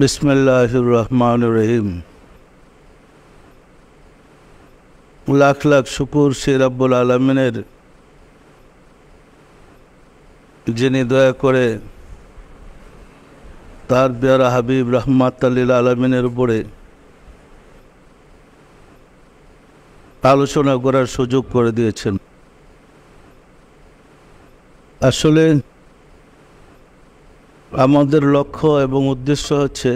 বিসমিল্লাহির রহমানির রহিম। লাখ লাখ শুকুর সে রব্বুল আলমিনের, যিনি দয়া করে তার পেয়ারা হাবিব রহমাতুল আলমিনের উপরে আলোচনা করার সুযোগ করে দিয়েছেন। আসলে আমাদের লক্ষ্য এবং উদ্দেশ্য হচ্ছে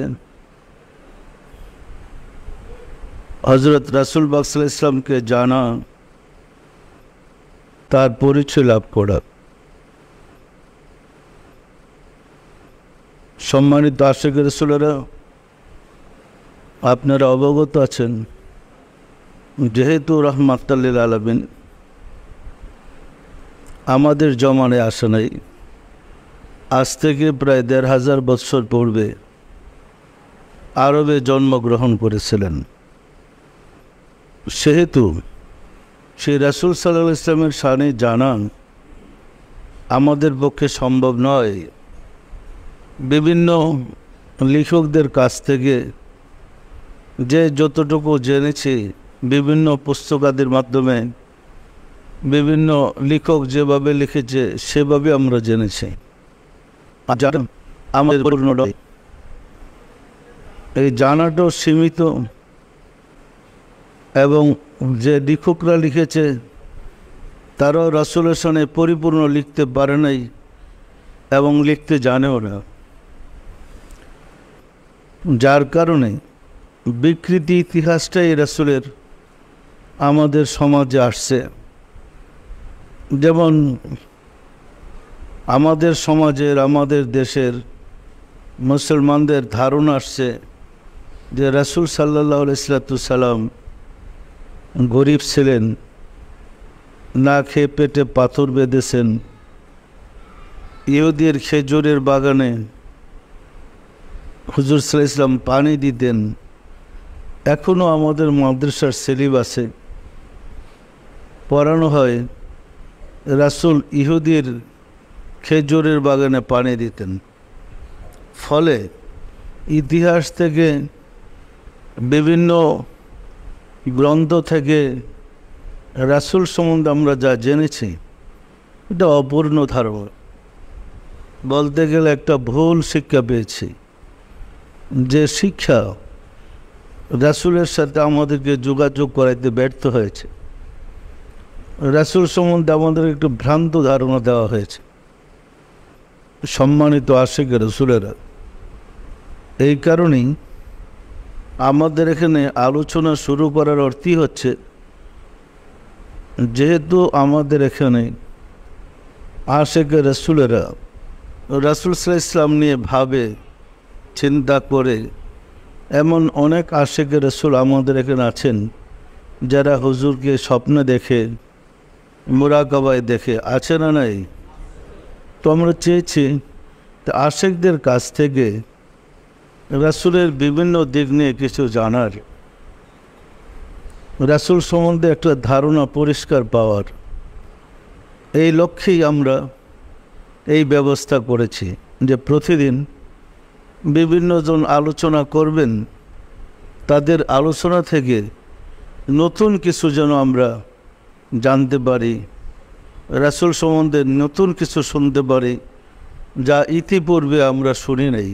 হযরত রাসূল পাক সাল্লাল্লাহু আলাইহি ওয়াসাল্লামকে জানা, তার পরিচয় লাভ করা। সম্মানিত আশিক রাসূলেরা, আপনারা অবগত আছেন, যেহেতু রাহমাতুল লিল আলামিন আমাদের জমানায় আসে নাই, আজ থেকে প্রায় ১৫০০ বৎসর পূর্বে আরবে জন্মগ্রহণ করেছিলেন। সেহেতু সেই রাসূল সাল্লাল্লাহু আলাইহি ওয়াসাল্লামের শানে জানা আমাদের পক্ষে সম্ভব নয়। বিভিন্ন লেখকদের কাছ থেকে যে যতটুকু জেনেছি, বিভিন্ন পুস্তকাদির মাধ্যমে বিভিন্ন লেখক যেভাবে লিখেছে সেভাবে আমরা জেনেছি। আমাদের এই জানাটাও সীমিত, এবং যে লেখকরা লিখেছে তারাও রাসূলের শানে পরিপূর্ণ লিখতে পারে নাই এবং লিখতে জানেও না, যার কারণে বিকৃতি ইতিহাসটাই রাসূলের আমাদের সমাজে আসছে। যেমন আমাদের সমাজের, আমাদের দেশের মুসলমানদের ধারণা আসছে যে রাসূল সাল্লাল্লাহু আলাইহি ওয়াসাল্লাম গরিব ছিলেন, না খেয়ে পেটে পাথর বেঁধেছেন, ইহুদির খেজুরের বাগানে হুজুর সাল্লাল্লাহু আলাইহি ওয়াসাল্লাম পানি দিতেন। এখনও আমাদের মাদ্রাসার সিলেবাসে পড়ানো হয় রাসূল ইহুদির খেজুরের বাগানে পানি দিতেন। ফলে ইতিহাস থেকে, বিভিন্ন গ্রন্থ থেকে রাসূল সম্বন্ধে আমরা যা জেনেছি এটা অপূর্ণ ধারণা, বলতে গেলে একটা ভুল শিক্ষা পেয়েছি। যে শিক্ষা রাসূলের সাথে আমাদেরকে যোগাযোগ করাইতে ব্যর্থ হয়েছে, রাসূল সম্বন্ধে আমাদের একটু ভ্রান্ত ধারণা দেওয়া হয়েছে। সম্মানিত আশিক রাসূলেরা, এই কারণেই আমাদের এখানে আলোচনা শুরু করার অর্থই হচ্ছে, যেহেতু আমাদের এখানে আশিক রাসূলেরা রাসূল সাল্লাল্লাহু আলাইহি ওয়াসাল্লাম নিয়ে ভাবে, চিন্তা করে, এমন অনেক আশিক রাসূল আমাদের এখানে আছেন যারা হুজুরকে স্বপ্নে দেখে, মুরাকাবায় দেখে, আছে না নাই? তো আমরা চেয়েছি আশিকদের কাছ থেকে রাসূলের বিভিন্ন দিক নিয়ে কিছু জানার, রাসূল সম্বন্ধে একটা ধারণা পরিষ্কার পাওয়ার। এই লক্ষ্যেই আমরা এই ব্যবস্থা করেছি যে প্রতিদিন বিভিন্ন জন আলোচনা করবেন, তাদের আলোচনা থেকে নতুন কিছু যেন আমরা জানতে পারি, রাসূল সম্বন্ধে নতুন কিছু শুনতে পারি যা ইতিপূর্বে আমরা শুনি নাই।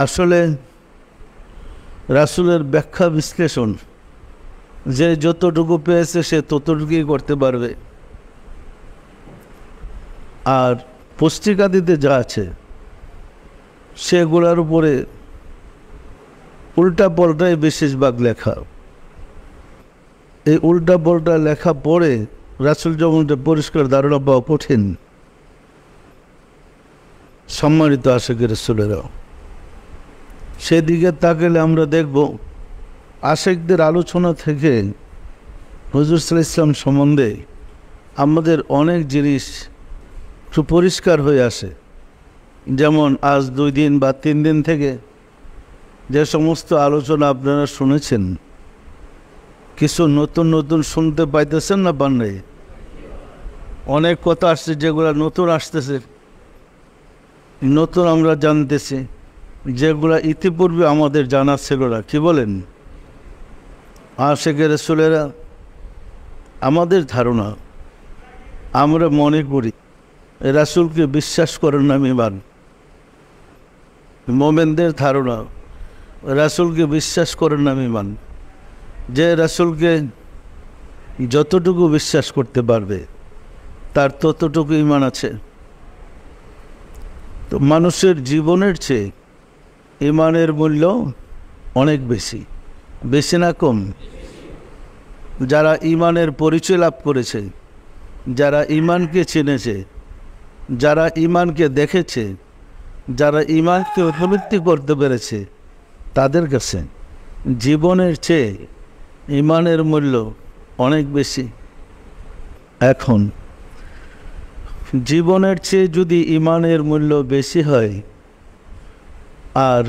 আসলে রাসূলের ব্যাখ্যা বিশ্লেষণ যে যতটুকু পেয়েছে সে ততটুকুই করতে পারবে, আর পুস্তিকাদিতে যা আছে সেগুলোর উপরে উল্টা পাল্টাই বেশিরভাগ লেখা। এই উল্টা পাল্টা লেখা পড়ে রাসূল সম্বন্ধে পরিষ্কার ধারণা পাওয়া কঠিন। সম্মানিত আশিক রাসূলেরা, সেদিকে তাকালে আমরা দেখব আশিকদের আলোচনা থেকে হুজুর সাল্লাল্লাহু আলাইহি ওয়াসাল্লাম সম্বন্ধে আমাদের অনেক জিনিস সুপরিষ্কার হয়ে আসে। যেমন আজ 2 দিন বা 3 দিন থেকে যে সমস্ত আলোচনা আপনারা শুনেছেন, কিছু নতুন নতুন শুনতে পাইতেছেন না পান নাই? অনেক কথা আসছে যেগুলো নতুন আসতেছে, নতুন আমরা জানতেছি। যেগুলো ইতিপূর্বে আমাদের জানা ছিল না। কি বলেন? আশিকে রাসূলেরা, আমাদের ধারণা, আমরা মনে করি রাসূলকে বিশ্বাস করার নাম ঈমান। মোমেনদের ধারণা রাসূলকে বিশ্বাস করার নাম ঈমান। যে রাসূলকে যতটুকু বিশ্বাস করতে পারবে তার ততটুকু ঈমান আছে। তো মানুষের জীবনের চেয়ে ঈমানের মূল্য অনেক বেশি। বেশি না কম? যারা ঈমানের পরিচয় লাভ করেছে, যারা ঈমানকে চিনেছে, যারা ঈমানকে দেখেছে, যারা ঈমানকে উপলব্ধি করতে পেরেছে, তাদের কাছে জীবনের চেয়ে ঈমানের মূল্য অনেক বেশি। এখন জীবনের চেয়ে যদি ঈমানের মূল্য বেশি হয়, আর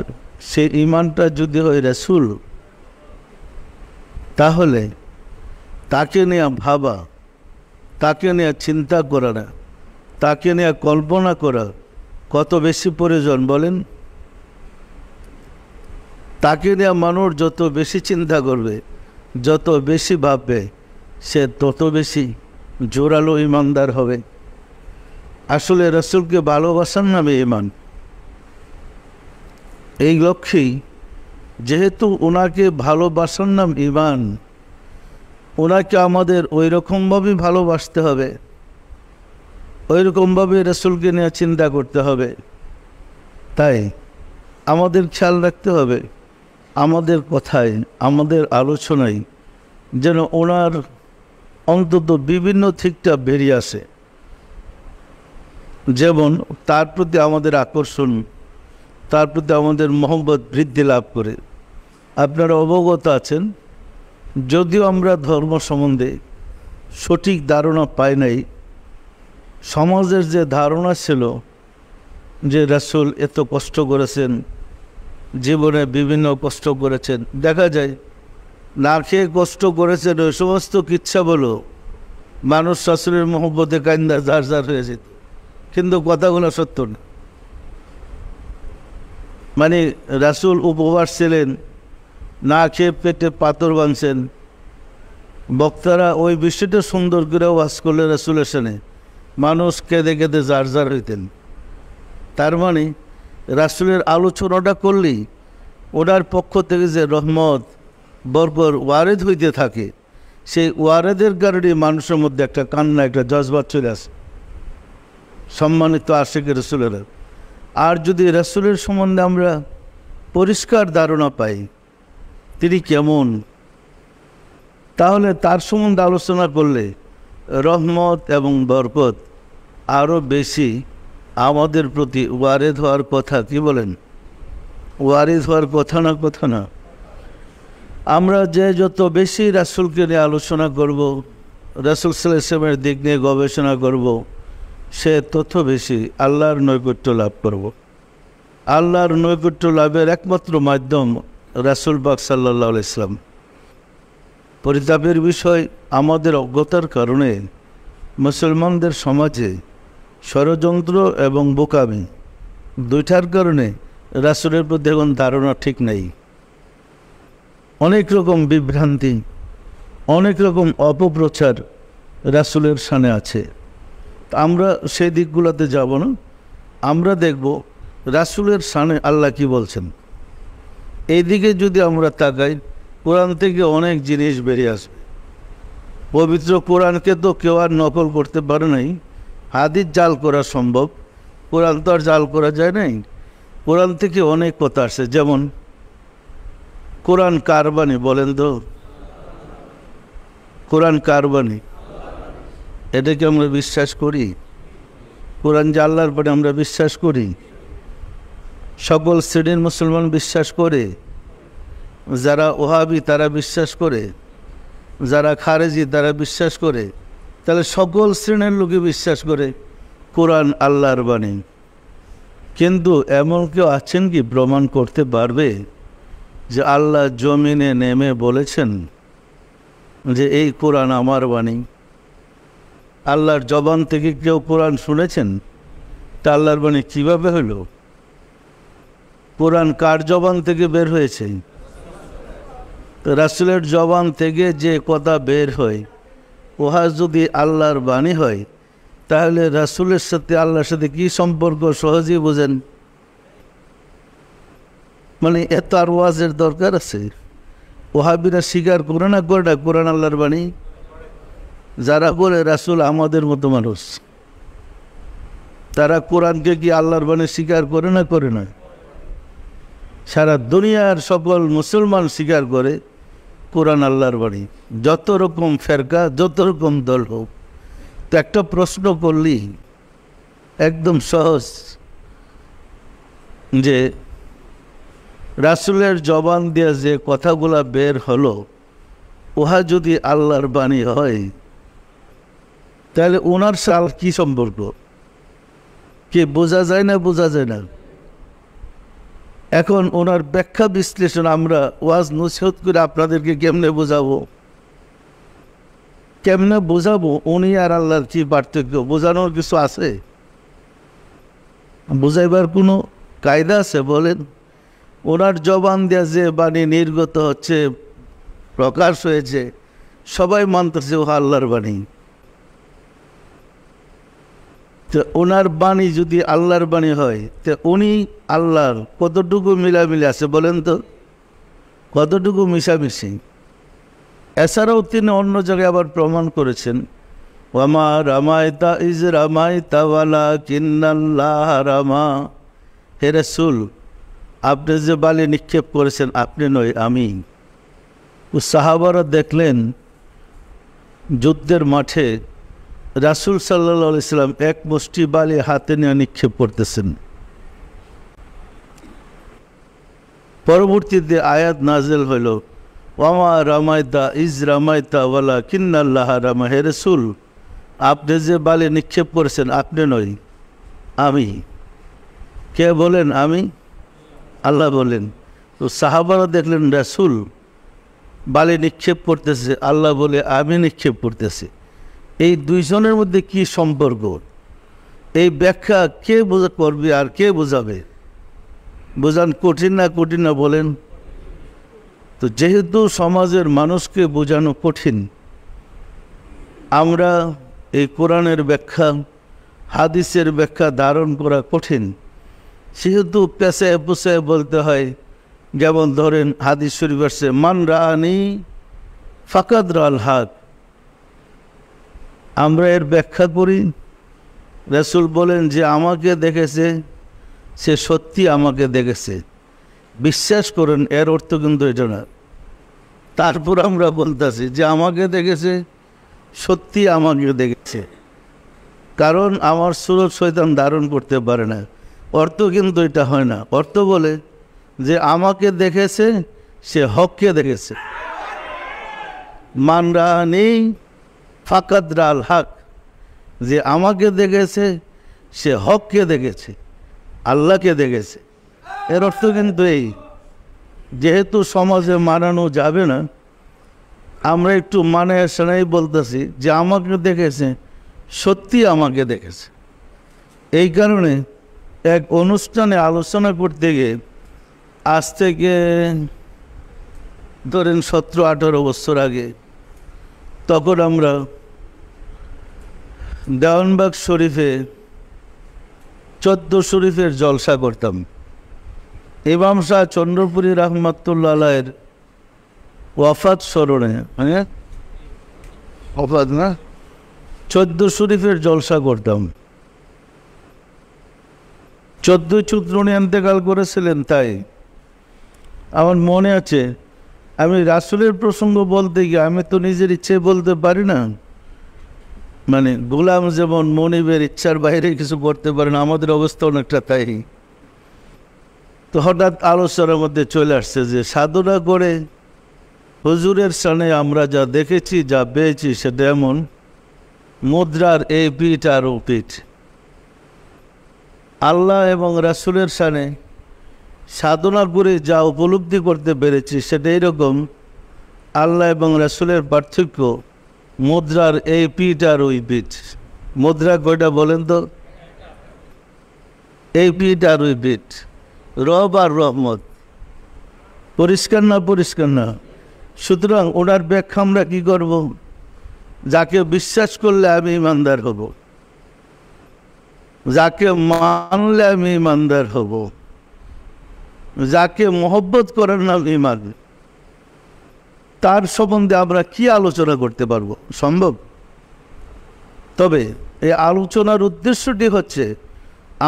সে ঈমানটা যদি হয় রাসূল, তাহলে তাকে নিয়ে ভাবা, তাকে নিয়ে চিন্তা করা না, তাকে নিয়ে কল্পনা করা কত বেশি প্রয়োজন বলেন? তাকে নিয়ে মানুষ যত বেশি চিন্তা করবে, যত বেশি ভাববে, সে তত বেশি জোরালো ঈমানদার হবে। আসলে রাসূলকে ভালোবাসার নামে ঈমান। এই লক্ষ্যেই যেহেতু ওনাকে ভালোবাসার নাম ঈমান, ওনাকে আমাদের ওই রকমভাবেই ভালোবাসতে হবে, ওই রকমভাবে রাসূলকে নিয়ে চিন্তা করতে হবে। তাই আমাদের খেয়াল রাখতে হবে আমাদের কথায়, আমাদের আলোচনায় যেন ওনার অন্তত বিভিন্ন দিকটা বেরিয়ে আসে। যেমন তার প্রতি আমাদের আকর্ষণ, তার প্রতি আমাদের মহব্বত বৃদ্ধি লাভ করে। আপনারা অবগত আছেন, যদিও আমরা ধর্ম সম্বন্ধে সঠিক ধারণা পাই নাই, সমাজের যে ধারণা ছিল যে রাসূল এত কষ্ট করেছেন, জীবনে বিভিন্ন কষ্ট করেছেন, দেখা যায় না খেয়ে কষ্ট করেছেন, ওই সমস্ত কিচ্ছা বলো মানুষ রাসূলের মহব্বতে কান্দা জার জার হয়ে যেত। কিন্তু কথাগুলো সত্য না। মানে রাসূল উপবাস ছিলেন, না খেয়ে পেটে পাথর বাঁধছেন। বক্তারা ওই বিষয়টা সুন্দর করে ওয়াজ করলে রাসূলের সামনে মানুষ কেঁদে কেঁদে জার জার হইতেন। তার মানে রাসূলের আলোচনাটা করলেই ওনার পক্ষ থেকে যে রহমত বরকত ওয়ারেদ হইতে থাকে, সেই ওয়ারেদের কারণে মানুষের মধ্যে একটা কান্না, একটা জজবাত চলে আসে। সম্মানিত আশিকে রাসূলেরা, আর যদি রাসূলের সম্বন্ধে আমরা পরিষ্কার ধারণা পাই তিনি কেমন, তাহলে তার সম্বন্ধে আলোচনা করলে রহমত এবং বরকত আরও বেশি আমাদের প্রতি ওয়ারেদ হওয়ার কথা। কি বলেন? ওয়ারিদ হওয়ার কথা না, কথা না। আমরা যে যত বেশি রাসূলকে নিয়ে আলোচনা করব, রাসূল সাল্লাল্লাহু আলাইহি ওয়াসাল্লামের দিক নিয়ে গবেষণা করব, সে তত বেশি আল্লাহর নৈকট্য লাভ করব। আল্লাহর নৈকট্য লাভের একমাত্র মাধ্যম রাসূল পাক সাল্লাল্লাহু আলাইহি ওয়াসাল্লাম। পরিতাপের বিষয়, আমাদের অজ্ঞতার কারণে মুসলমানদের সমাজে ষড়যন্ত্র এবং বোকামি দুইটার কারণে রাসূলের প্রতি এখন ধারণা ঠিক নেই। অনেক রকম বিভ্রান্তি, অনেক রকম অপপ্রচার রাসূলের শানে আছে। আমরা সেই দিকগুলোতে যাব না। আমরা দেখব রাসূলের শানে আল্লাহ কি বলছেন। এই দিকে যদি আমরা তাকাই, কোরআন থেকে অনেক জিনিস বেরিয়ে আসবে। পবিত্র কোরআনকে তো কেউ আর নকল করতে পারে নাই। হাদিস জাল করা সম্ভব, কোরআন তো আর জাল করা যায় নাই। কোরআন থেকে অনেক কথা আসে। যেমন কোরআন কার বাণী বলেন তো? কোরআন কার বাণী? এটাকে আমরা বিশ্বাস করি? কোরআন যে আল্লাহর বাণী আমরা বিশ্বাস করি। সকল শ্রেণীর মুসলমান বিশ্বাস করে। যারা ওহাবি তারা বিশ্বাস করে, যারা খারেজি তারা বিশ্বাস করে। তাহলে সকল শ্রেণীর লোকে বিশ্বাস করে কোরআন আল্লাহর বাণী। কিন্তু এমন কেউ আছেন কি প্রমাণ করতে পারবে যে আল্লাহ জমিনে নেমে বলেছেন যে এই কোরআন আমার বাণী? আল্লাহর জবান থেকে কেউ কোরআন শুনেছেন? তা আল্লাহর বাণী কীভাবে হলো? কোরআন কার জবান থেকে বের হয়েছে? তো রাসূলের জবান থেকে যে কথা বের হয় উহা যদি আল্লাহর বাণী হয় তাহলে রাসূলের সাথে আল্লাহর সাথে কি সম্পর্ক সহজেই বোঝেন। মানে এত আর ওয়াজের দরকার আছে? ওহাবিরা স্বীকার করে না করে না কোরআন আল্লাহর বাণী? যারা বলে রাসূল আমাদের মতো মানুষ, তারা কোরআনকে কি আল্লাহর বাণী স্বীকার করে না করে না? সারা দুনিয়ার সকল মুসলমান স্বীকার করে কোরআন আল্লাহর বাণী, যত রকম ফেরকা যত রকম দল হোক। তো একটা প্রশ্ন করলি একদম সহজ, যে রাসূলের জবান দিয়ে যে কথাগুলা বের হলো উহা যদি আল্লাহর বাণী হয় তাহলে ওনার সাল কি সম্পর্ক, কি বোঝা যায় না? বোঝা যায় না। এখন ওনার ব্যাখ্যা বিশ্লেষণ আমরা ওয়াজ নসিহত করে আপনাদেরকে কেমনে বোঝাবো? কেমনে বোঝাবো? উনি আর আল্লাহর কি পার্থক্য বোঝানোর কিছু আছে? বোঝাইবার কোনো কায়দা আছে বলেন? ওনার জবান দিয়ে যে বাণী নির্গত হচ্ছে, প্রকাশ হয়েছে, সবাই মানতেছে ও আল্লাহর বাণী। তো ওনার বাণী যদি আল্লাহর বাণী হয় তো উনি আল্লাহর কতটুকু মিলামিলি আছে বলেন তো? কতটুকু মিশামিশি? এছাড়াও তিনি অন্য জায়গায় আবার প্রমাণ করেছেন, ওয়ামা রামায়তা ইজ রামায়তা ওয়ালাকিন্নাল্লাহ রামা। হে রাসূল, আপনি যে বালি নিক্ষেপ করেছেন আপনি নয় আমি। সাহাবারা দেখলেন যুদ্ধের মাঠে রাসূল সাল্লাল্লাহু আলাইহি সাল্লাম এক মুষ্টি বালি হাতে নিয়ে নিক্ষেপ করতেছেন। পরবর্তীতে আয়াত নাজেল হইল, ওয়ামা রামায়তা ইজ রামায়তা ওয়ালাকিন্নাল্লাহ রামা। হে রাসূল, আপনি যে বালি নিক্ষেপ করেছেন আপনি নয় আমি। কে বলেন? আমি। আল্লাহ বলেন। তো সাহাবারা দেখলেন রাসূল বালি নিক্ষেপ করতেছে, আল্লাহ বলে আমি নিক্ষেপ করতেছি। এই দুইজনের মধ্যে কি সম্পর্ক? এই ব্যাখ্যা কে করবে আর কে বোঝাবে? বোঝান কঠিন না কঠিন না বলেন? তো যেহেতু সমাজের মানুষকে বোঝানো কঠিন, আমরা এই কোরআনের ব্যাখ্যা হাদিসের ব্যাখ্যা ধারণ করা কঠিন, সেহেতু পেশায় পুষায় বলতে হয়। যেমন ধরেন হাদিস শরীফ আসছে, মান রাআনি ফাকাদ রাআল হক। আমরা এর ব্যাখ্যা করি, রাসূল বলেন যে আমাকে দেখেছে সে সত্যি আমাকে দেখেছে, বিশ্বাস করেন। এর অর্থ কিন্তু এটা না। তারপর আমরা বলতেছি যে আমাকে দেখেছে, সত্যি আমাকে দেখেছে, কারণ আমার সুরত শয়তান ধারণ করতে পারে না। অর্থ কিন্তু এটা হয় না। অর্থ বলে যে আমাকে দেখেছে সে হককে দেখেছে। মান রাআনি ফাকাদ রাআল হক, যে আমাকে দেখেছে সে হককে দেখেছে, আল্লাহকে দেখেছে। এর অর্থ কিন্তু এই, যেহেতু সমাজে মানানো যাবে না, আমরা একটু মানে শোনাই বলতেছি যে আমাকে দেখেছে, সত্যি আমাকে দেখেছে। এই কারণে এক অনুষ্ঠানে আলোচনা করতে গিয়ে আজ থেকে ধরেন 17-18 বছর আগে, তখন আমরা দেওয়ানবাগ শরীফে 14 শরীফের জলসা করতাম। ইমাম শাহ চন্দ্রপুরী রাহমাতুল্লাহ আলাইহির ওয়াফাত স্মরণে, হ্যাঁ ওয়াফাত না, 14 শরীফের জলসা করতাম। 14 চৈত্র উনি ইন্তেকাল করেছিলেন। তাই আমার মনে আছে, আমি রাসূলের প্রসঙ্গ বলতে গিয়ে আমি তো নিজের ইচ্ছে বলতে পারি না। মানে গোলাম যেমন মনিবের ইচ্ছার বাইরে কিছু করতে পারে না, আমাদের অবস্থা অনেকটা তাই। তো হঠাৎ আলোচনার মধ্যে চলে আসছে যে সাধনা করে হুজুরের সামনে আমরা যা দেখেছি যা পেয়েছি সেটা এমন, মুদ্রার এই পিঠ আর ও পিঠ। আল্লাহ এবং রাসূলের সামনে সাধনা করে যা উপলব্ধি করতে পেরেছি সেটা এইরকম, আল্লাহ এবং রাসূলের পার্থক্য মুদ্রার এই পিঠ আর ওই পিঠ। মুদ্রা কয়টা বলেন তো? এই পিঠ আর ওই পিঠ। রব আর রহমত, পরিষ্কার না? পরিষ্কার না? সুতরাং ওনার ব্যাখ্যা আমরা কী করব? যাকে বিশ্বাস করলে আমি ইমানদার হব, যাকে মানলে আমি ইমানদার হব, যাকে মহব্বত করার নাম ইমান, তার সম্বন্ধে আমরা কি আলোচনা করতে পারবো? সম্ভব? তবে এই আলোচনার উদ্দেশ্যটি হচ্ছে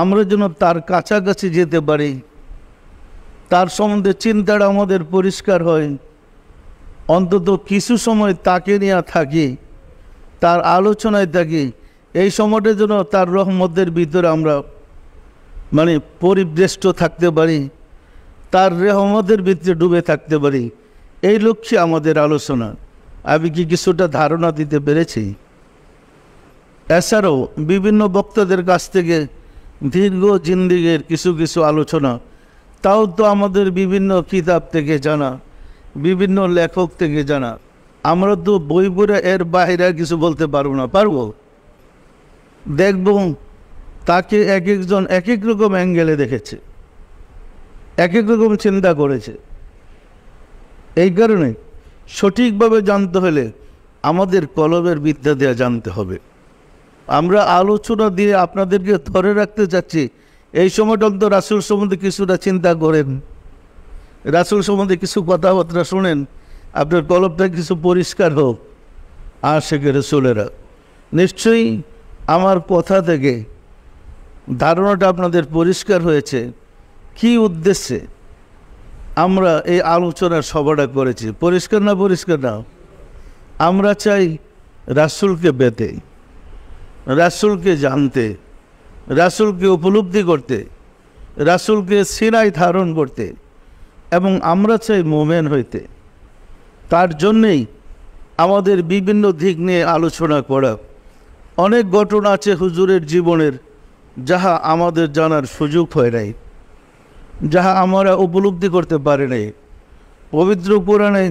আমরা যেন তার কাছাকাছি যেতে পারি, তার সম্বন্ধে চিন্তাটা আমাদের পরিষ্কার হয়, অন্তত কিছু সময় তাকে নিয়ে থাকি, তার আলোচনায় থাকি। এই সময়টা যেন তার রহমতের ভিতরে আমরা পরিবেষ্ট থাকতে পারি, তার রহমতের ভিতরে ডুবে থাকতে পারি। এই লক্ষ্যে আমাদের আলোচনা। আমি কি কিছুটা ধারণা দিতে পেরেছি? এছাড়াও বিভিন্ন বক্তাদের কাছ থেকে দীর্ঘ জিন্দিগির কিছু কিছু আলোচনা, তাও তো আমাদের বিভিন্ন কিতাব থেকে জানা, বিভিন্ন লেখক থেকে জানা। আমরা তো বই পড়ে এর বাইরে কিছু বলতে পারবো না। পারবো? দেখব তাকে এক একজন এক এক রকম অ্যাঙ্গেলে দেখেছে, এক এক রকম চিন্তা করেছে। এই কারণে সঠিকভাবে জানতে হলে আমাদের কলমের বিদ্যা দিয়ে জানতে হবে। আমরা আলোচনা দিয়ে আপনাদেরকে ধরে রাখতে চাচ্ছি, এই সময়টা তো রাসূল সম্বন্ধে কিছুটা চিন্তা করেন, রাসূল সম্বন্ধে কিছু কথাবার্তা শুনেন, আপনার কলমটা কিছু পরিষ্কার হোক। আশিকে রাসূলেরা, নিশ্চয়ই আমার কথা থেকে ধারণাটা আপনাদের পরিষ্কার হয়েছে কি উদ্দেশ্যে আমরা এই আলোচনার সভাটা করেছি। পরিষ্কার না? পরিষ্কার না? আমরা চাই রাসূলকে পেতে, রাসূলকে জানতে, রাসূলকে উপলব্ধি করতে, রাসূলকে সিনায় ধারণ করতে, এবং আমরা চাই মোমেন হইতে। তার জন্যেই আমাদের বিভিন্ন দিক নিয়ে আলোচনা করা। অনেক ঘটনা আছে হুজুরের জীবনের, যাহা আমাদের জানার সুযোগ হয় নাই, যাহা আমরা উপলব্ধি করতে পারি নাই। পবিত্র কোরআনে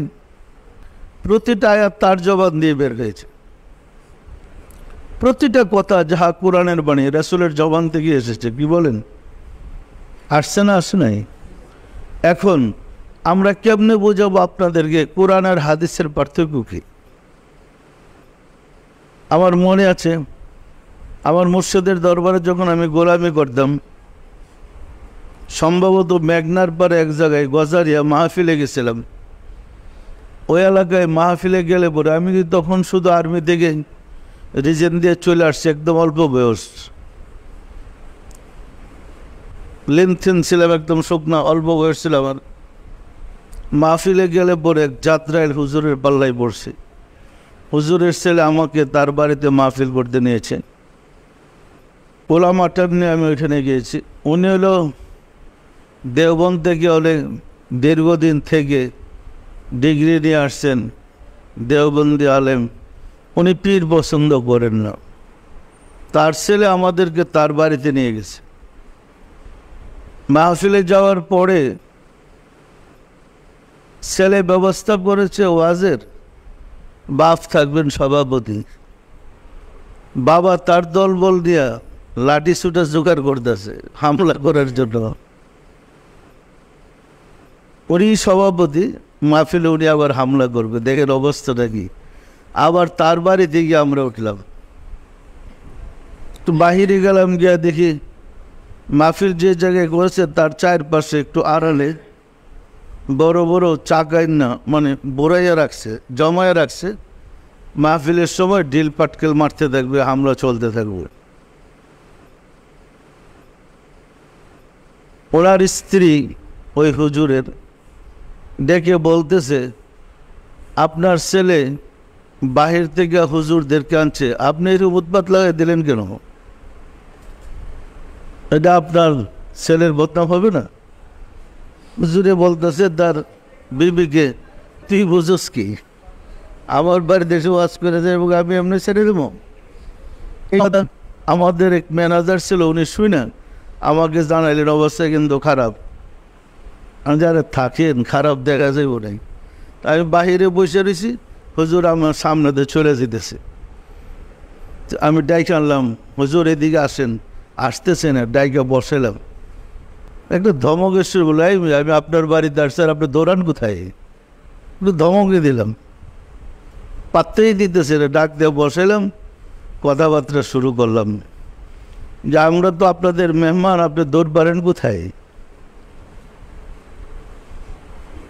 প্রতিটা আয়াত তার জবান দিয়ে বের হয়েছে। প্রতিটা কথা যাহা কোরআনের বাণী রাসূলের জবান থেকে এসেছে। কি বলেন? আসছে না? আসে নাই? এখন আমরা কেমনে বোঝাবো আপনাদেরকে কোরআন আর হাদিসের পার্থক্য কী? আমার মনে আছে, আমার মুর্শিদের দরবারে যখন আমি গোলামি করতাম, সম্ভবত মেঘনার পারে এক জায়গায় গজারিয়া মাহফিলে গেছিলাম। ওই এলাকায় মাহফিলে গেলে পরে আমি তখন শুধু আর্মি থেকে রিজেন দিয়ে চলে আসছি, একদম অল্প বয়স, লেনথেন ছিলাম, একদম শুকনা অল্প বয়স ছিল আমার। মাহফিলে গেলে পরে যাত্রায় হুজুরের পাল্লায় পড়ছে। হুজুরের ছেলে আমাকে তার বাড়িতে মাহফিল করতে নিয়েছে। ওলামা টার্ম নিয়ে আমি ওইখানে গিয়েছি। উনি হলো দেওবন্দ থেকে দীর্ঘদিন থেকে ডিগ্রি নিয়ে আসছেন, দেওবন্দি আলেম। উনি পীর পছন্দ করেন না। তার ছেলে আমাদেরকে তার বাড়িতে নিয়ে গেছে। মাহফিলে যাওয়ার পরে ছেলে ব্যবস্থা করেছে ওয়াজের, বাপ থাকবেন সভাপতি। বাবা তার দলবল দিয়া লাঠি ছুটা জোগাড় করতেছে হামলা করার জন্য। উনি সভাপতি, মাহফিলে উনি আবার হামলা করবে। দেখেন অবস্থাটা কি। আবার তার বাড়িতে গিয়ে আমরা উঠলাম, একটু বাহিরে গেলাম, গিয়া দেখি মাহফিল যে জায়গায় করেছে তার চারপাশে একটু আড়ালে বড় বড় চাকাই না বোড়াইয়া রাখছে, জমায়া রাখছে। মাহফিলের সময় ঢিল পাটকেল মারতে থাকবে, হামলা চলতে থাকবে। ওনার স্ত্রী ওই হুজুরের ডেকে বলতেছে, আপনার ছেলে বাহির থেকে হুজুরদেরকে আনছে, আপনি এরকম উৎপাত লাগাই দিলেন কেন? এটা আপনার ছেলের বদনাম হবে না? হুজুরে বলতেছে তার বিবিকে, তুই বুঝোস কি? আমার বাড়িতে এসে ওয়াজ করে যায় এবং আমি এমনি ছেড়ে দেবো? আমাদের এক ম্যানেজার ছিল, উনি শুনেন আমাকে জানাইলেন অবস্থা কিন্তু খারাপ। আমি যারা থাকেন খারাপ দেখা যাইব নাই। আমি বাহিরে বসে রয়েছি, হুজুর আমার সামনেতে চলে যেতেছে। আমি ডাইকে আনলাম, হুজুর এদিকে আসেন। আসতেছে না, ডাইকে বসালাম। একটা ধমক এসে বলে, আমি আপনার বাড়িতে আসছি আর আপনি দৌড়ান কোথায়? একটু ধমকে দিলাম, পাত্রেই দিতেছে না, ডাক দিয়ে বসাইলাম, কথাবার্তা শুরু করলাম যে আমরা তো আপনাদের মেহমান, আপনি দৌড় পারেন কোথায়?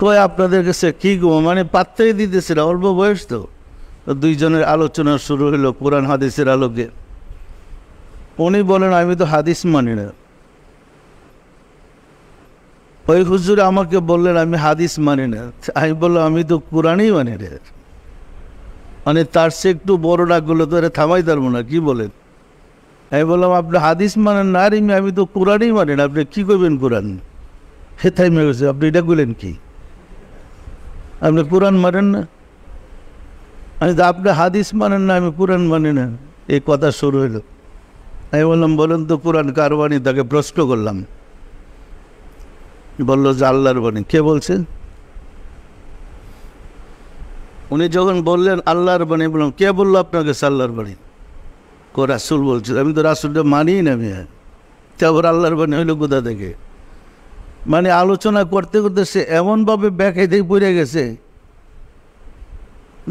কয় আপনাদের কাছে কী গো, মানে পাত্রেই দিতেছে না, অল্প বয়স তো। দুইজনের আলোচনা শুরু হলো কোরআন হাদিসের আলোকে। উনি বলেন আমি তো হাদিস মানি না। ওই হুজুর আমাকে বললেন আমি হাদিস মানি না। আমি বললাম আমি তো কোরআনই মানি রে। মানে তার সে একটু বড় ডাক করলো, তো এটা থামাই পারবো না, কি বলেন? আমি বললাম আপনি হাদিস মানেন না? আর আমি তো কোরআনই মানি না, আপনি কী করবেন কোরআন? হে থাইমে গেছে, আপনি এটা বললেন কি? আপনি কোরআন মানেন না? আমি তো আপনি হাদিস মানেন না, আমি কোরআন মানি না। এই কথা শুরু হলো। আমি বললাম বলেন তো কোরআন কার বাণী? তাকে প্রশ্ন করলাম। বললো যে আল্লাহর বাণী। কে বলছেন? উনি যখন বললেন আল্লাহর বাণী, বললাম কে বললো আপনাকে আল্লাহর বাণী? রাসূল বলছে। আমি তো রাসূলটা মানি না, আমি তারপর আল্লাহর বাণী হইলো কোথা থেকে? মানে আলোচনা করতে করতে সে এমনভাবে ব্যাখ্যাতেই পড়ে গেছে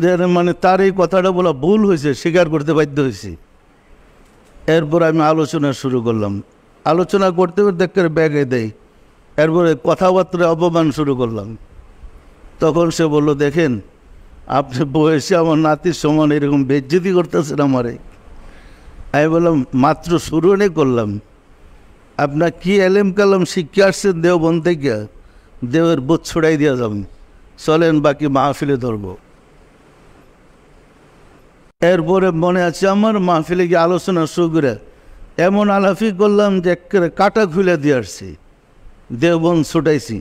যে মানে তার এই কথাটা বলা ভুল হয়েছে, স্বীকার করতে বাধ্য হয়েছি। এরপর আমি আলোচনা শুরু করলাম। আলোচনা করতে করতে ব্যাখ্যা দেয়, এরপরে কথাবার্তা অপমান শুরু করলাম। তখন সে বলল দেখেন আপনি বয়সে আমার নাতির সমান এরকম বেজ্জতি করতেছেন আমারে। আমি বললাম মাত্র শুরু করলাম, আপনার কি এলেম কালাম শিক্ষা আসছেন দেওবন থেকে? দেওয়ের বোধ ছড়াই দিয়া যাবেন, চলেন বাকি মাহফিলে ধরব। এরপরে মনে আছে আমার মাহফিলে গিয়ে আলোচনা শুরু করে এমন আলাফি করলাম যে কাটা খুলে দিয়ে আসছি, দেওবন ছুটাইছি।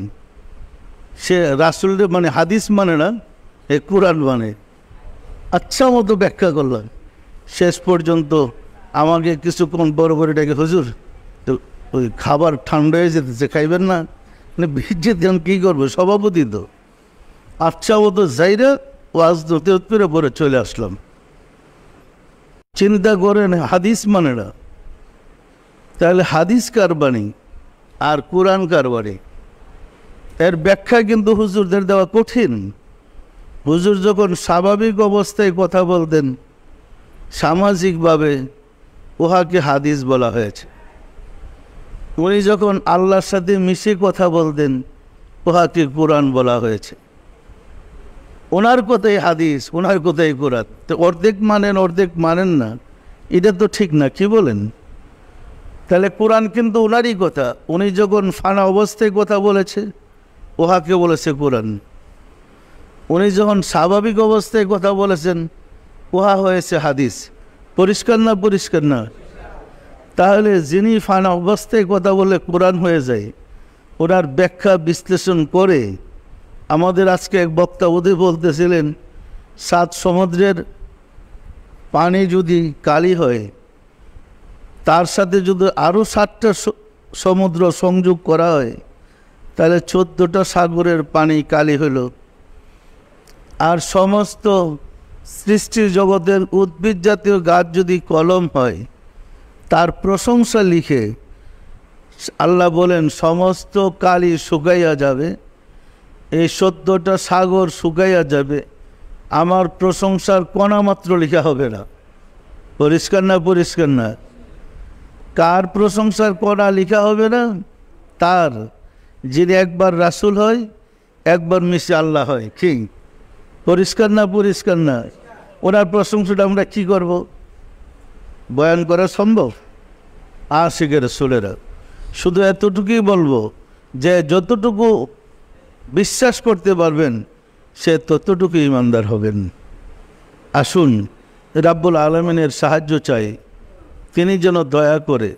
সে রাসূলের মানে হাদিস মানে না, এ কোরআন মানে। আচ্ছা মতো ব্যাখ্যা করলাম। শেষ পর্যন্ত আমাকে কিছুক্ষণ বড় বড় ডেকে হুজুর তো ওই খাবার ঠান্ডা হয়ে যেতেছে, খাইবেন না? মানে ভিজে দেন কী করবো, সভাপতি তো। আচ্ছা মতো যাইরা ওয়াজ ধরতে করে পরে চলে আসলাম। চিন্তা করেন হাদিস মানে না, তাহলে হাদিস কার বাণী আর কোরআন কার বাণী? এর ব্যাখ্যা কিন্তু হুজুরদের দেওয়া কঠিন। হুজুর যখন স্বাভাবিক অবস্থায় কথা বলতেন, সামাজিকভাবে উহাকে হাদিস বলা হয়েছে। উনি যখন আল্লাহর সাথে মিশে কথা বলতেন, উহাকে কোরআন বলা হয়েছে। ওনার কথাই হাদিস, ওনার কথাই কোরআন। তো অর্ধেক মানেন অর্ধেক মানেন না, এটা তো ঠিক না, কি বলেন? তাহলে কোরআন কিন্তু ওনারই কথা। উনি যখন ফানা অবস্থায় কথা বলেছে, উহাকে বলেছে কোরআন। উনি যখন স্বাভাবিক অবস্থায় কথা বলেছেন, উহা হয়েছে হাদিস। পরিষ্কার না? পরিষ্কার না? তাহলে যিনি ফানা অবস্থায় কথা বলে কোরআন হয়ে যায়, ওনার ব্যাখ্যা বিশ্লেষণ করে আমাদের আজকে এক বক্তা ওদের বলতেছিলেন 7 সমুদ্রের পানি যদি কালি হয়, তার সাথে যদি আরও 7টা সমুদ্র সংযোগ করা হয়, তাহলে 14টা সাগরের পানি কালি হইল। আর সমস্ত সৃষ্টি জগতের উদ্ভিদ জাতীয় গাছ যদি কলম হয়, তার প্রশংসা লিখে আল্লাহ বলেন সমস্ত কালি শুকাইয়া যাবে, এই 14টা সাগর শুকাইয়া যাবে, আমার প্রশংসার কণা মাত্র লেখা হবে না। পরিষ্কার না? পরিষ্কার না? কার প্রশংসার কণা লেখা হবে না? তার, যিনি একবার রাসূল হয়, একবার মিশে আল্লাহ হয়। ঠিক? পরিষ্কার না? পরিষ্কার না? ওনার প্রশংসাটা আমরা কি করব? বয়ান করা সম্ভব? আশিকে রাসূলেরা শুধু এতটুকুই বলবো যে যতটুকু বিশ্বাস করতে পারবেন সে ততটুকু ইমানদার হবেন। আসুন রাব্বুল আলামিনের সাহায্য চাই, তিনি যেন দয়া করে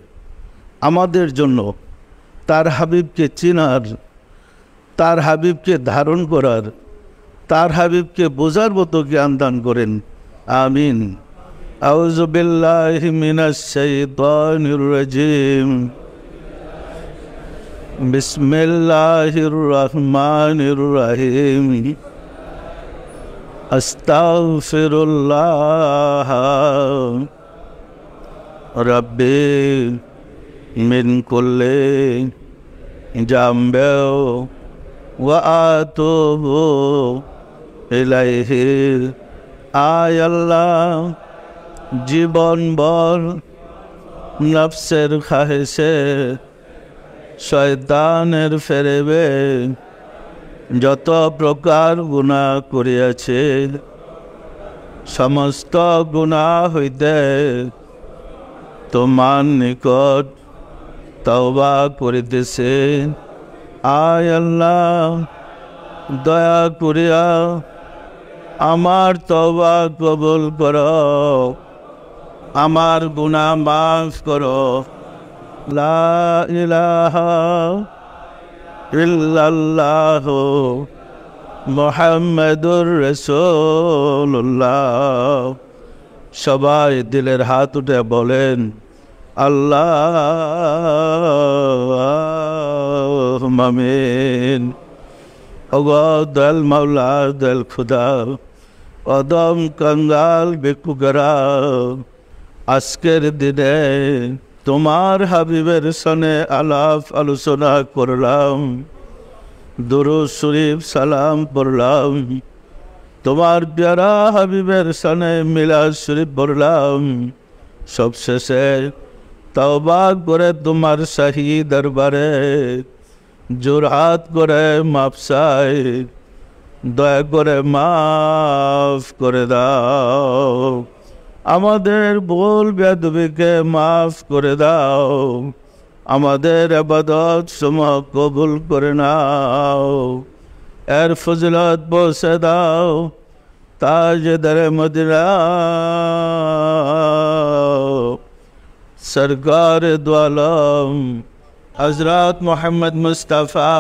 আমাদের জন্য তার হাবিবকে চিনার, তার হাবিবকে ধারণ করার, তার হাবিবকে বোঝার মতো জ্ঞান দান করেন। আমিন। আউযু বিল্লাহি মিনাশ শাইতানির রাজিম। বিসমিল্লাহির রহমানির রহিম। আস্তাগফিরুল্লাহ রাব্বি মিন কুল্লি জামবেও ওয়া আতুবু ইলাইহি। আয় আল্লাহ, জীবনভর নফসের খাহেশে শয়তানের ফেরেবে যত প্রকার গুনাহ করিয়াছে, সমস্ত গুনাহ হইতে তোমার নিকট তওবা করিতেছে। আয় আল্লাহ, দয়া করিয়া আমার তওবা কবুল করো, আমার গুনাহ মাফ করো। লা ইলাহা ইল্লাল্লাহ মুহাম্মাদুর রাসূলুল্লাহ। সবাই দিলের হাত উঠে বলেন আল্লাহুম্মা আমিন। ওগো দয়াল মাওলা, দয়াল খুদা, অদম কঙ্গাল বেকুগরা, আজকের দিনে তোমার হাবিবের সনে আলাপ আলোচনা করলাম, দুরূদ শরীফ সালাম পড়লাম, তোমার প্যারা হাবিবের সনে মিলাদ শরীফ পড়লাম। সবশেষে তওবা করে তোমার শাহী দরবারে জোরহাত করে মাফ চাই, দয়া করে মাফ করে দাও, আমাদের ভুল বেয়াদবিকে মাফ করে দাও, আমাদের ইবাদত সমূহ কবুল করে নাও, এর ফজিলত পৌঁছে দাও তাজদারে মদিনা সরকার দু আলম হযরত মুহাম্মদ মুস্তাফা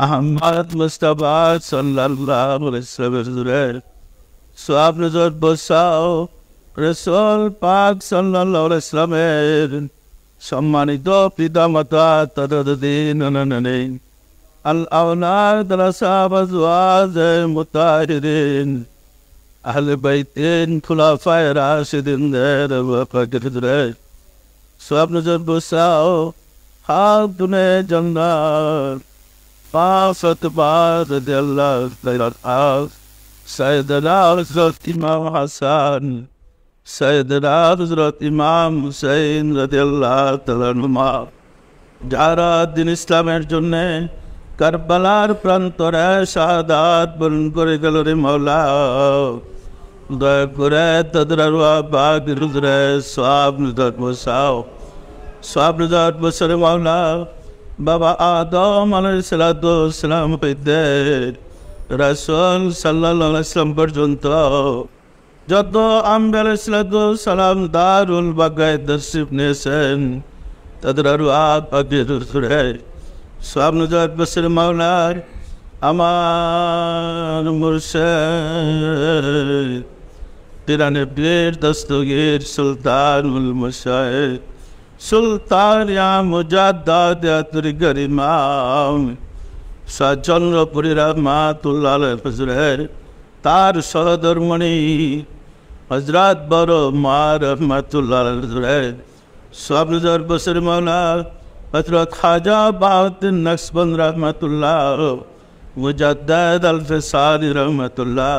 আহমদ মুস্তাফা সাল্লাল্লাহু আলাইহি ওয়াসাল্লাম সওয়াব নজর বসাও রাসূল পাক সাল্লাল্লাহু আলাইহি ওয়াসাল্লামের সম্মানিত পিতা মাতা তদদিন নননেন আল আওলাদ রাসাব আজওয়াজ মুতাহিরিন আহলে বাইতিন খুলাফায়ে রাশিদিন দের ওয়াফাকিরে সওয়াব নজর বসাও খাতুনে জান্নাত ফাতিমা রাদিয়াল্লাহু তাআলা سيدنا حضرت ইমাম হাসান, সৈয়দনা হযরত ইমাম হুসাইন রাদিয়াল্লাহু তাআলা আনহুমা, যারা দিন ইসলামের জন্য কারবালার প্রান্তরে শাহাদাত বরণ করে গেল রে মাওলা, দয়া করে তাদের আরওয়াহ পাক হুজুরে সওয়াব নজর বসাও, সওয়াব নজর বসাও মাওলা। বাবা আদম আলাইহিস সালাতু ওয়াস সালাম হইতে রাসূল সাল্লাল্লাহু আলাইহি ওয়াসাল্লাম পর্যন্ত যত আম্বিয়া আলাইহিস সালাতু ওয়াস সালাম দারুল বাকায়ে তশরিফ নিয়েছেন, তাদের আরওয়াহ পাকের হুজুরে সওয়াব নজর বসাও মাওলা। আমার মুর্শিদ পিরানে পীর দস্তগীর সুলতানুল মশায়েখ সুলতান ইয়া মুজাদ্দাদ ইয়া তরিকার ইমাম শাহ চন্দ্রপুরী রহমাতুল্লাহ আলাইহি হুজুরের তার সহধর্মণি হযরত বড় মা রহমাতুল্লাহ আলাইহি হুজুরের সওয়াব নজর বসাও মাওলা। হযরত খাজা বাহাউদ্দিন নকশবন্দ রহমাতুল্লাহ, মুজাদ্দিদ আল ফিসানি রহমাতুল্লাহ,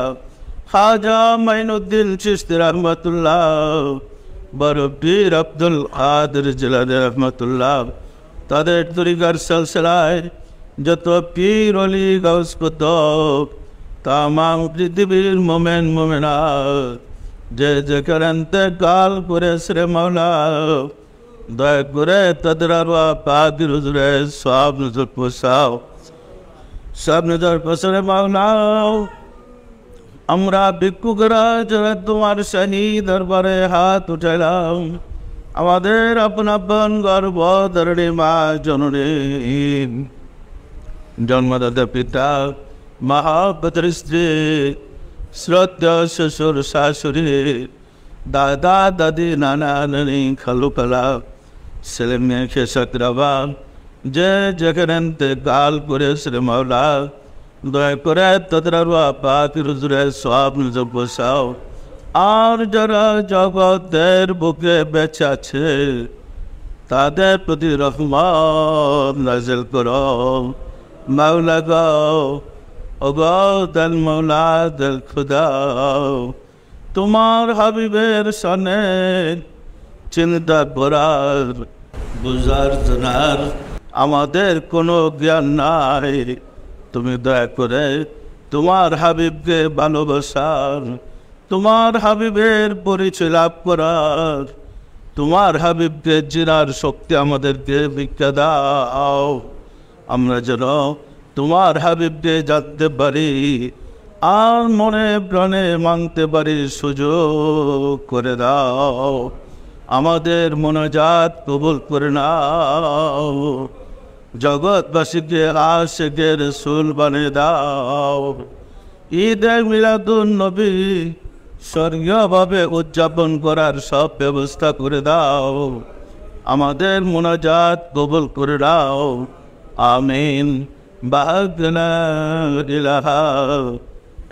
খাজা মাইনুদ্দিন চিশতি রহমাতুল্লাহ, বড় পীর আব্দুল কাদের জিলানী রহমাতুল্লাহ, তাদের তরিকার সিলসিলায় যত পীর ওলি গাউস কুতুব তামাম পৃথিবীর মোমেন মোমেনাত যে যেখানে ইন্তেকাল করেছে রে মাওলা, দয়া করে তাদের আরওয়াহ পাকের হুজুরে সওয়াব নজর বসাও, সওয়াব নজর বসাও রে মাওলা। আমরা ভিক্ষুকরা যারা তোমার শাহী দরবারে হাত উঠাইলাম, আমাদের আপন আপন গর্ভধারিণী মা জননী, জন্মদাতা পিতা, মহাপতের স্ত্রী, শ্রদ্ধা শ্বশুর শাশুড়ি, দাদা দাদি, নানা নানি, খালু খালা, ছেলে মেয়ে খেসাকরাবা যে যেখানে ইন্তেকাল করেছে রে মাওলা, দয়া করে তাদের আরওয়াহ পাকের হুজুরে সওয়াব নজর বসাও। আর যারা জগতের বুকে বেঁচে আছে তাদের প্রতি রহমত নাযিল করো। মাওলা গো, ও গো দল মাওলা দল খুদা, তোমার হাবিবের শানে চিন্তা করার বুঝার জানার আমাদের কোনো জ্ঞান নাই। তুমি দয়া করে তোমার হাবিবকে ভালোবাসার, তোমার হাবিবের পরিচয় লাভ করার, তোমার হাবিবকে চিনার শক্তি আমাদেরকে ভিক্ষা দাও। আমরা যেন তোমার হাবিবকে জানতে পারি আর মনে প্রাণে মানতে পারি সুযোগ করে দাও। আমাদের মোনাজাত কবুল করে নাও। জগৎবাসীকে আশিকে রাসূল বানিয়ে দাও। ঈদে মিলাদুন নবী স্বর্গীয়ভাবে উদযাপন করার সব ব্যবস্থা করে দাও। আমাদের মোনাজাত কবুল করে দাও। আমিন। বা'দনা ইলাহা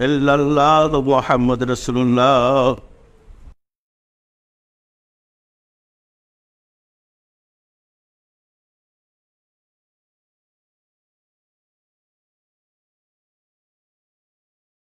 ইল্লাল্লাহ মুহাম্মদ রাসূলুল্লাহ।